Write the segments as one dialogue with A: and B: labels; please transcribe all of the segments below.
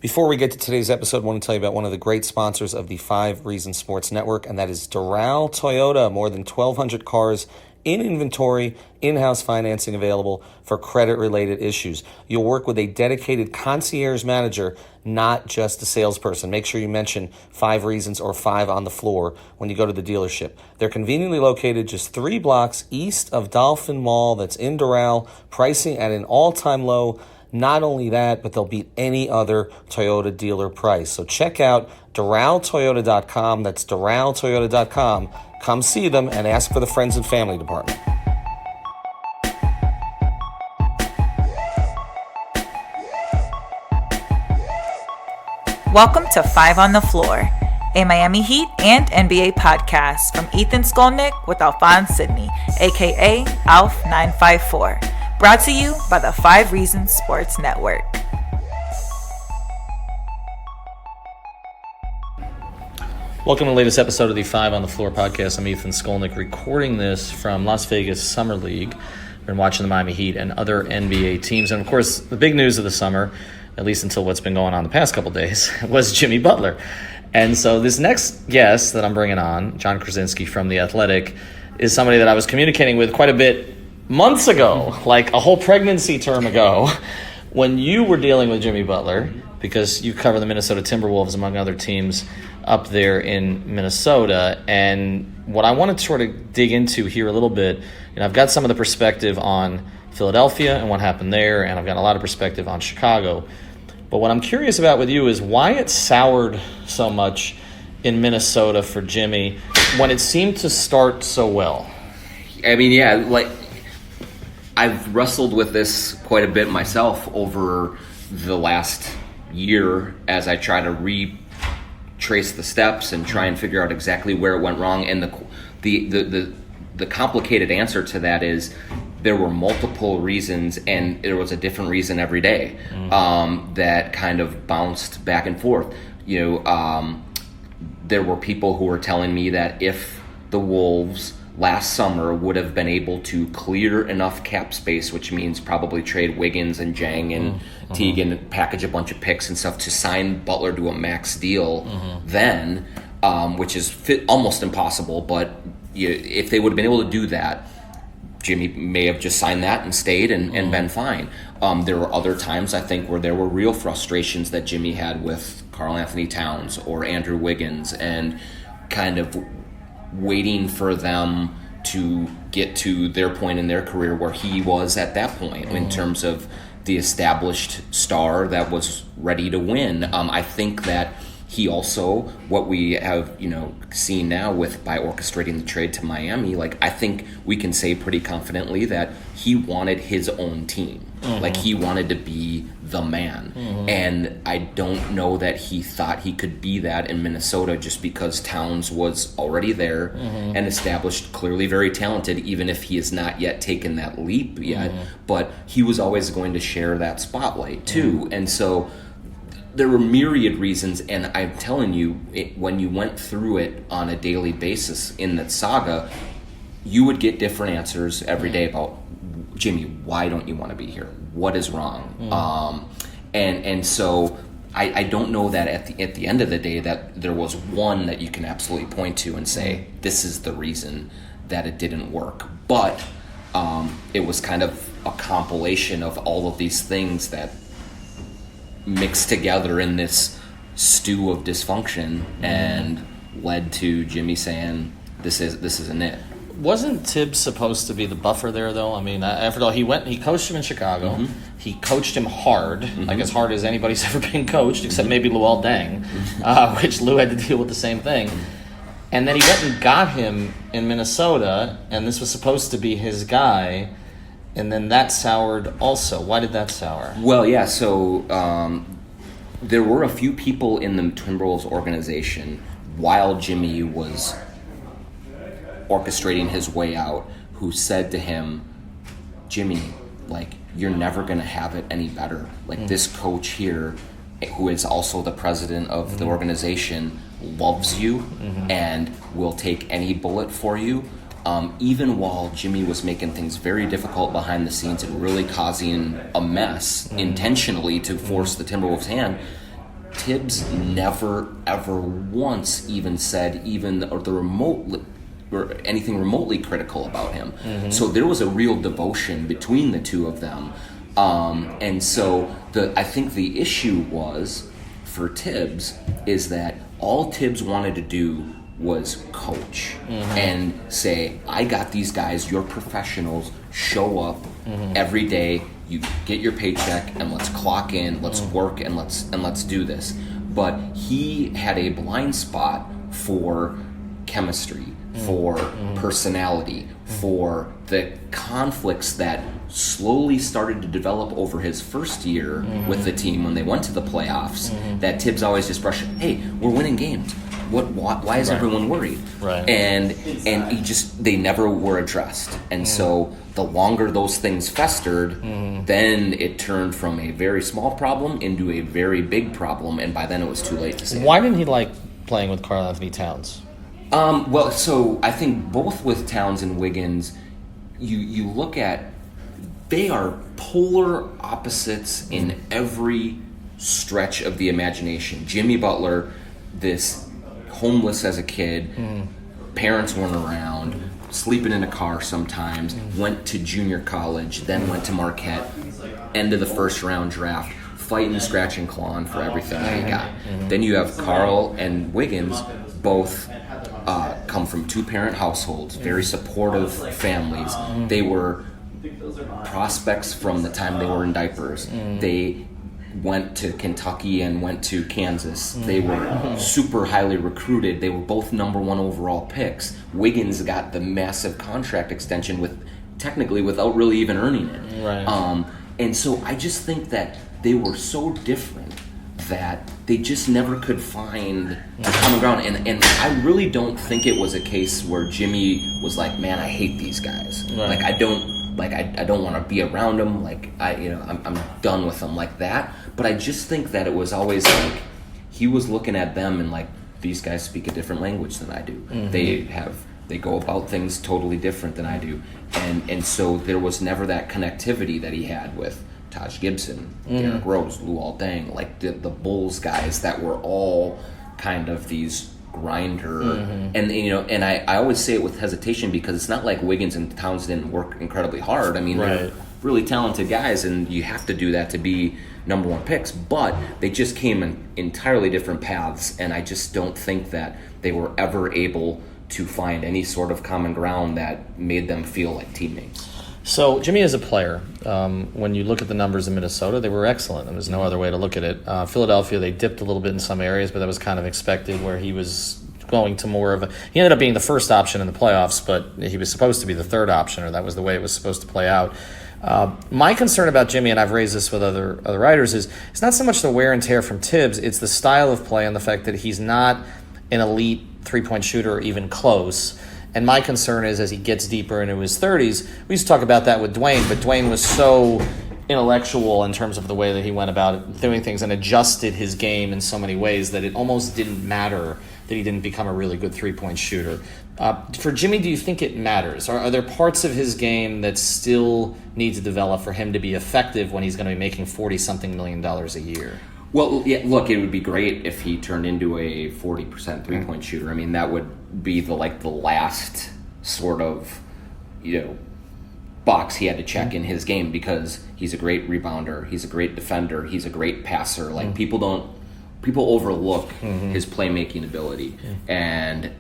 A: Before we get to today's episode, I want to tell you about one of the great sponsors of the 5 Reasons Sports Network, and that is Doral Toyota. More than 1,200 cars in inventory, in-house financing available for credit-related issues. You'll work with a dedicated concierge manager, not just a salesperson. Make sure you mention 5 Reasons or 5 on the floor when you go to the dealership. They're conveniently located just 3 blocks east of Dolphin Mall that's in Doral, pricing at an all-time low. Not only that, but they'll beat any other Toyota dealer price. So check out DoralToyota.com. That's DoralToyota.com. Come see them and ask for the Friends and Family Department.
B: Welcome to 5 on the Floor, a Miami Heat and NBA podcast from Ethan Skolnick with Alphonse Sidney, aka Alf954. Brought to you by the 5 Reasons Sports Network.
A: Welcome to the latest episode of the 5 on the Floor podcast. I'm Ethan Skolnick, recording this from Las Vegas Summer League. Been watching the Miami Heat and other NBA teams. And of course, the big news of the summer, at least until what's been going on the past couple days, was Jimmy Butler. And so this next guest that I'm bringing on, Jon Krasinski from The Athletic, is somebody that I was communicating with quite a bit months ago, like a whole pregnancy term ago, when you were dealing with Jimmy Butler, because you cover the Minnesota Timberwolves, among other teams, up there in Minnesota. And what I wanted to sort of dig into here a little bit, I've got some of the perspective on Philadelphia and what happened there, and I've got a lot of perspective on Chicago. But what I'm curious about with you is why it soured so much in Minnesota for Jimmy when it seemed to start so well.
C: I mean, yeah, I've wrestled with this quite a bit myself over the last year as I try to retrace the steps and try and figure out exactly where it went wrong. And the complicated answer to that is there were multiple reasons, and there was a different reason every day that kind of bounced back and forth. There were people who were telling me that if the Wolves last summer would have been able to clear enough cap space, which means probably trade Wiggins and Jang and Teague and package a bunch of picks and stuff to sign Butler to a max deal then, which is almost impossible. But if they would have been able to do that, Jimmy may have just signed that and stayed and been fine. There were other times, I think, where there were real frustrations that Jimmy had with Karl Anthony Towns or Andrew Wiggins and kind of waiting for them to get to their point in their career where he was at that point in terms of the established star that was ready to win. I think that he also, what we have, seen now by orchestrating the trade to Miami, I think we can say pretty confidently that he wanted his own team. He wanted to be the man. And I don't know that he thought he could be that in Minnesota just because Towns was already there and established, clearly very talented, even if he has not yet taken that leap yet. But he was always going to share that spotlight too. And so there were myriad reasons, and I'm telling you, when you went through it on a daily basis in that saga, you would get different answers every day about, Jimmy, why don't you want to be here? What is wrong? And so I don't know that at the end of the day that there was one that you can absolutely point to and say, this is the reason that it didn't work. But it was kind of a compilation of all of these things that mixed together in this stew of dysfunction and led to Jimmy saying, this isn't it.
A: Wasn't Tibbs supposed to be the buffer there, though? I mean, after all, he coached him in Chicago. He coached him hard, as hard as anybody's ever been coached, except maybe Luol Deng, which Lou had to deal with the same thing. And then he went and got him in Minnesota, and this was supposed to be his guy. And then that soured also. Why did that sour?
C: Well, yeah, so there were a few people in the Timberwolves organization while Jimmy was orchestrating his way out who said to him, Jimmy, you're never going to have it any better. This coach here, who is also the president of the organization, loves you and will take any bullet for you. Even while Jimmy was making things very difficult behind the scenes and really causing a mess intentionally to force the Timberwolves' hand, Tibbs never ever once even said or anything remotely critical about him. So there was a real devotion between the two of them. And so I think the issue was for Tibbs is that all Tibbs wanted to do was coach and say, I got these guys, you're professionals, show up every day, you get your paycheck, and let's clock in, let's work, and let's do this. But he had a blind spot for chemistry, for personality, for the conflicts that slowly started to develop over his first year with the team when they went to the playoffs, that Tibbs always just brushed, hey, we're winning games. Why is everyone worried?
A: Right.
C: And they never were addressed. And so the longer those things festered, then it turned from a very small problem into a very big problem, and by then it was too late to say.
A: Why didn't he like playing with Karl Anthony Towns?
C: Well, so I think both with Towns and Wiggins, you look at, they are polar opposites in every stretch of the imagination. Jimmy Butler, this homeless as a kid, parents weren't around, sleeping in a car sometimes, went to junior college, then went to Marquette, end of the first round draft, fighting, scratching, clawing for everything that he got. Then you have Karl and Wiggins, both come from two-parent households, very supportive families. They were prospects from the time they were in diapers. They went to Kentucky and went to Kansas. They were super highly recruited. They were both number 1 overall picks. Wiggins got the massive contract extension technically without really even earning it.
A: Right.
C: And so I just think that they were so different that they just never could find the common ground. And I really don't think it was a case where Jimmy was like, man, I hate these guys.
A: Right.
C: Like, I don't want to be around them. Like, I'm done with them like that. But I just think that it was always like he was looking at them and like, these guys speak a different language than I do. They go about things totally different than I do. And so there was never that connectivity that he had with Taj Gibson, Derrick Rose, Luol Deng, like the Bulls guys that were all kind of these grinder. And I always say it with hesitation because it's not like Wiggins and Towns didn't work incredibly hard. I mean, they're really talented guys, and you have to do that to be number 1 picks, but they just came in entirely different paths, and I just don't think that they were ever able to find any sort of common ground that made them feel like teammates.
A: So Jimmy as a player, when you look at the numbers in Minnesota, they were excellent. There was no other way to look at it. Philadelphia, they dipped a little bit in some areas, but that was kind of expected, where he was going to more of a... He ended up being the first option in the playoffs, but he was supposed to be the third option, or that was the way it was supposed to play out. My concern about Jimmy, and I've raised this with other writers, is it's not so much the wear and tear from Tibbs, it's the style of play and the fact that he's not an elite three-point shooter or even close. And my concern is, as he gets deeper into his 30s, we used to talk about that with Dwayne, but Dwayne was so intellectual in terms of the way that he went about doing things and adjusted his game in so many ways that it almost didn't matter that he didn't become a really good three-point shooter. For Jimmy, do you think it matters? Are there parts of his game that still need to develop for him to be effective when he's going to be making $40-something million a year?
C: Well, yeah, look, it would be great if he turned into a 40% three-point shooter. I mean, that would be the last sort of, box he had to check in his game, because he's a great rebounder, he's a great defender, he's a great passer. Like, people overlook his playmaking ability, and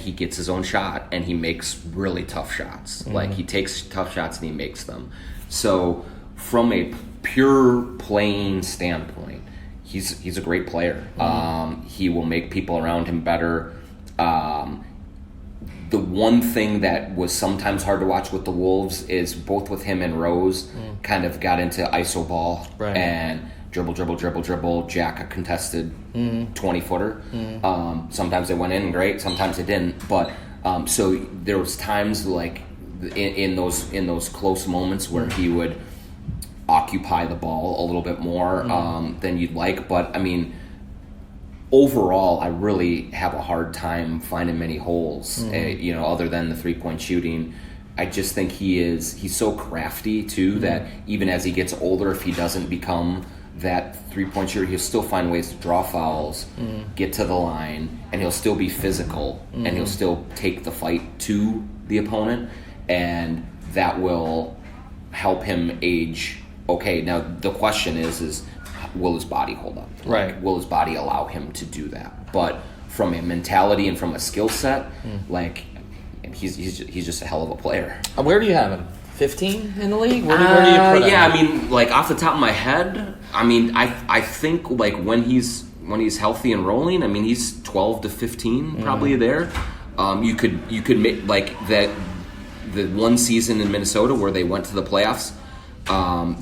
C: he gets his own shot, and he makes really tough shots. Like, he takes tough shots and he makes them. So from a pure playing standpoint, he's a great player. He will make people around him better. The one thing that was sometimes hard to watch with the Wolves is both with him and Rose kind of got into iso ball and dribble, jack a contested 20-footer. Sometimes it went in great, sometimes it didn't. But so there was times like in those close moments where he would occupy the ball a little bit more than you'd like. But I mean, overall, I really have a hard time finding many holes, other than the three-point shooting. I just think he's so crafty too that even as he gets older, if he doesn't become that three-point shooter, he'll still find ways to draw fouls, get to the line, and he'll still be physical, and he'll still take the fight to the opponent, and that will help him age. Okay, now the question is will his body hold up?
A: Right.
C: Will his body allow him to do that? But from a mentality and from a skill set, like, he's just a hell of a player.
A: Where do you have him? 15 in the league? Where do you put him?
C: Yeah, I mean, like, off the top of my head, I mean, I think, like, when he's healthy and rolling, I mean, he's 12 to 15 probably there. You could make, like, the one season in Minnesota where they went to the playoffs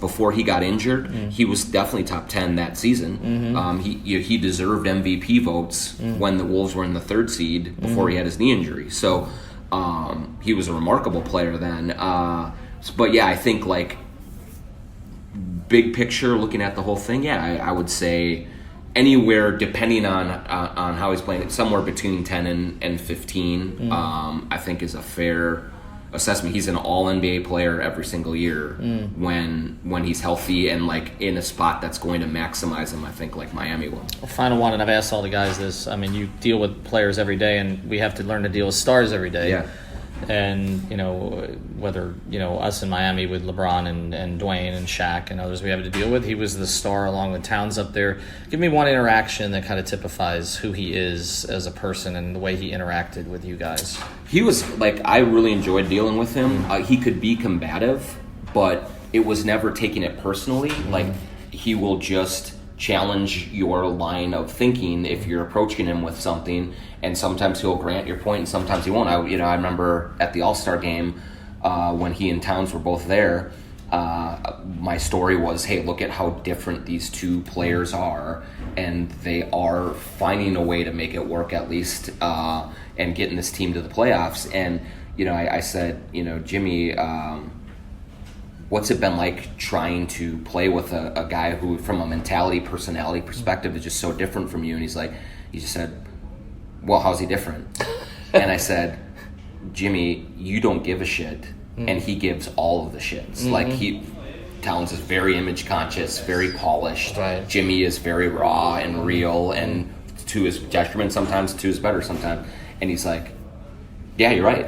C: before he got injured, he was definitely top 10 that season. He deserved MVP votes when the Wolves were in the third seed before he had his knee injury. So he was a remarkable player then. But yeah, I think, like, big picture, looking at the whole thing, I would say anywhere, depending on how he's playing, somewhere between 10 and 15, I think is a fair assessment. He's an all-NBA player every single year when he's healthy and, like, in a spot that's going to maximize him, I think, like Miami will.
A: Final one, and I've asked all the guys this. I mean, you deal with players every day, and we have to learn to deal with stars every day.
C: Yeah.
A: And, whether, us in Miami with LeBron and Dwayne and Shaq and others we have to deal with, he was the star along with Towns up there. Give me one interaction that kind of typifies who he is as a person and the way he interacted with you guys.
C: He was, like, I really enjoyed dealing with him. He could be combative, but it was never taking it personally. Like, he will just challenge your line of thinking if you're approaching him with something, and sometimes he'll grant your point and sometimes he won't. I remember at the All-Star game when he and Towns were both there, my story was, hey, look at how different these two players are, and they are finding a way to make it work at least, and getting this team to the playoffs. And I said, Jimmy, what's it been like trying to play with a guy who, from a mentality, personality perspective, is just so different from you? And he just said, well, how's he different? And I said, Jimmy, you don't give a shit, and he gives all of the shits. Like, Towns is very image conscious, very polished. Right. Jimmy is very raw and real, and to his detriment sometimes, to his better sometimes. And he's like, yeah, you're right.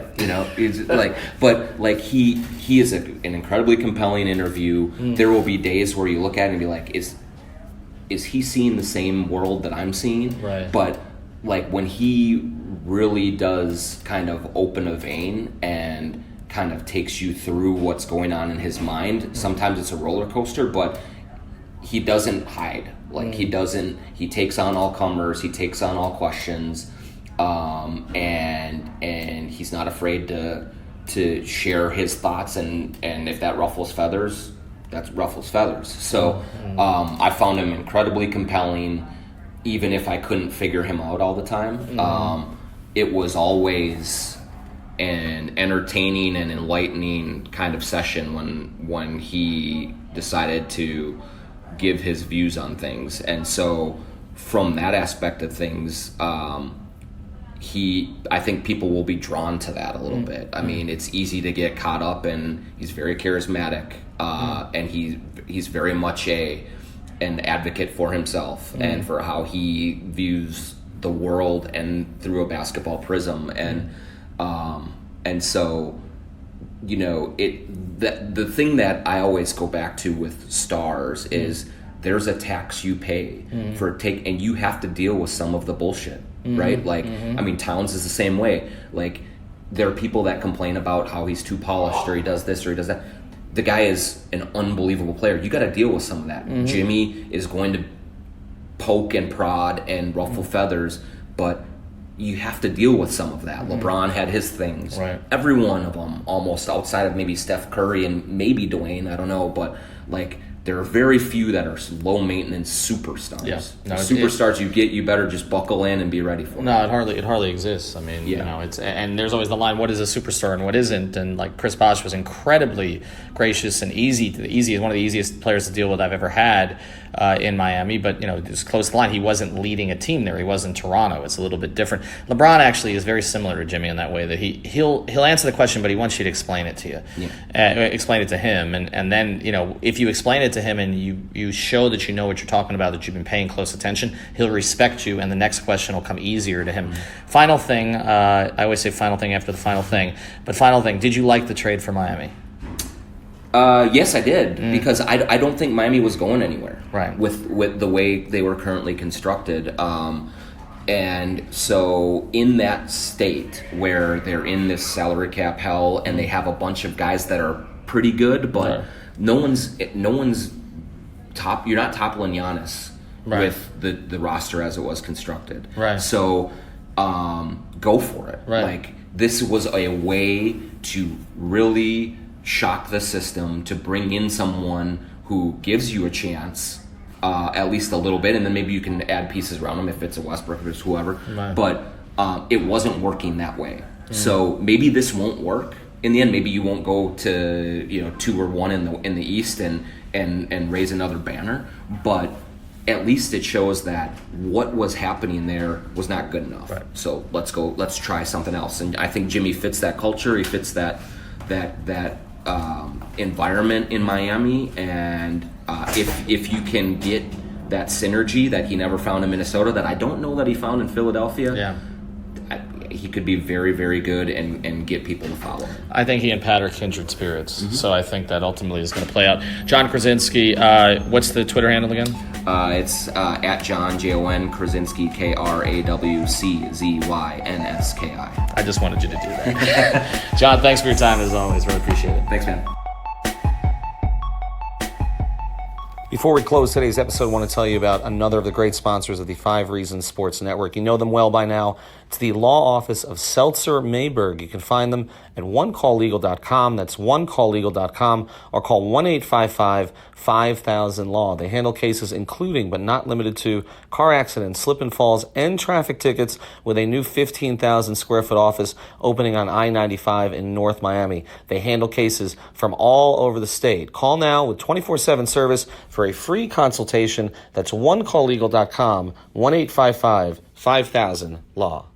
C: He's like, but, like, he is an incredibly compelling interview. There will be days where you look at him and be like, is he seeing the same world that I'm seeing?
A: Right.
C: But, like, when he really does kind of open a vein and kind of takes you through what's going on in his mind, sometimes it's a roller coaster, but he doesn't hide. Like, he takes on all comers, he takes on all questions. And he's not afraid to share his thoughts, and if that ruffles feathers, that ruffles feathers. So I found him incredibly compelling, even if I couldn't figure him out all the time. It was always an entertaining and enlightening kind of session when he decided to give his views on things. And so from that aspect of things, I think people will be drawn to that a little bit. I mean, it's easy to get caught up, and he's very charismatic, and he's very much an advocate for himself and for how he views the world and through a basketball prism, and so the thing that I always go back to with stars is there's a tax you pay and you have to deal with some of the bullshit. Right? Like, I mean, Towns is the same way. Like, there are people that complain about how he's too polished or he does this or he does that. The guy is an unbelievable player. You got to deal with some of that. Jimmy is going to poke and prod and ruffle feathers, but you have to deal with some of that. LeBron had his things.
A: Right.
C: Every one of them, almost, outside of maybe Steph Curry and maybe Dwayne, I don't know, but, like, there are very few that are low-maintenance superstars. Yeah. No, superstars you better just buckle in and be ready for.
A: No, it hardly exists. I mean, it's, and there's always the line, what is a superstar and what isn't? And, like, Chris Bosh was incredibly gracious and one of the easiest players to deal with I've ever had in Miami. But, it was close to the line. He wasn't leading a team there. He was in Toronto. It's a little bit different. LeBron actually is very similar to Jimmy in that way, that he'll answer the question, but he wants you to explain it to you. Yeah. Explain it to him. And then, if you explain it to him and you show that you know what you're talking about, that you've been paying close attention, he'll respect you, and the next question will come easier to him. Final thing, I always say final thing after the final thing, but final thing, did you like the trade for Miami?
C: Yes, I did, because I don't think Miami was going anywhere,
A: right,
C: with the way they were currently constructed. And so in that state where they're in this salary cap hell and they have a bunch of guys that are pretty good, but no one's top. You're not toppling Giannis with the roster as it was constructed.
A: Right.
C: So go for it.
A: Right.
C: Like, this was a way to really shock the system, to bring in someone who gives you a chance. At least a little bit, and then maybe you can add pieces around them if it's a Westbrook or it's whoever. Right. But it wasn't working that way. So maybe this won't work in the end. Maybe you won't go to 2 or 1 in the East and raise another banner. But at least it shows that what was happening there was not good enough. Right. So let's try something else. And I think Jimmy fits that culture. He fits that environment in Miami, and if you can get that synergy that he never found in Minnesota, that I don't know that he found in Philadelphia, he could be very, very good and get people to follow him.
A: I think he and Pat are kindred spirits, so I think that ultimately is going to play out. Jon Krasinski, what's the Twitter handle again?
C: It's at Jon, Jon Krasinski, KRAWCZYNSKI.
A: I just wanted you to do that. Jon, thanks for your time as always. Really appreciate it.
C: Thanks, man.
A: Before we close today's episode, I want to tell you about another of the great sponsors of the 5 Reasons Sports Network. You know them well by now. It's the law office of Seltzer Mayberg. You can find them at onecalllegal.com. That's onecalllegal.com, or call 1-855-5000-LAW. They handle cases including, but not limited to, car accidents, slip and falls, and traffic tickets, with a new 15,000 square foot office opening on I-95 in North Miami. They handle cases from all over the state. Call now with 24/7 service for a free consultation. That's onecalllegal.com, 1-855-5000-LAW.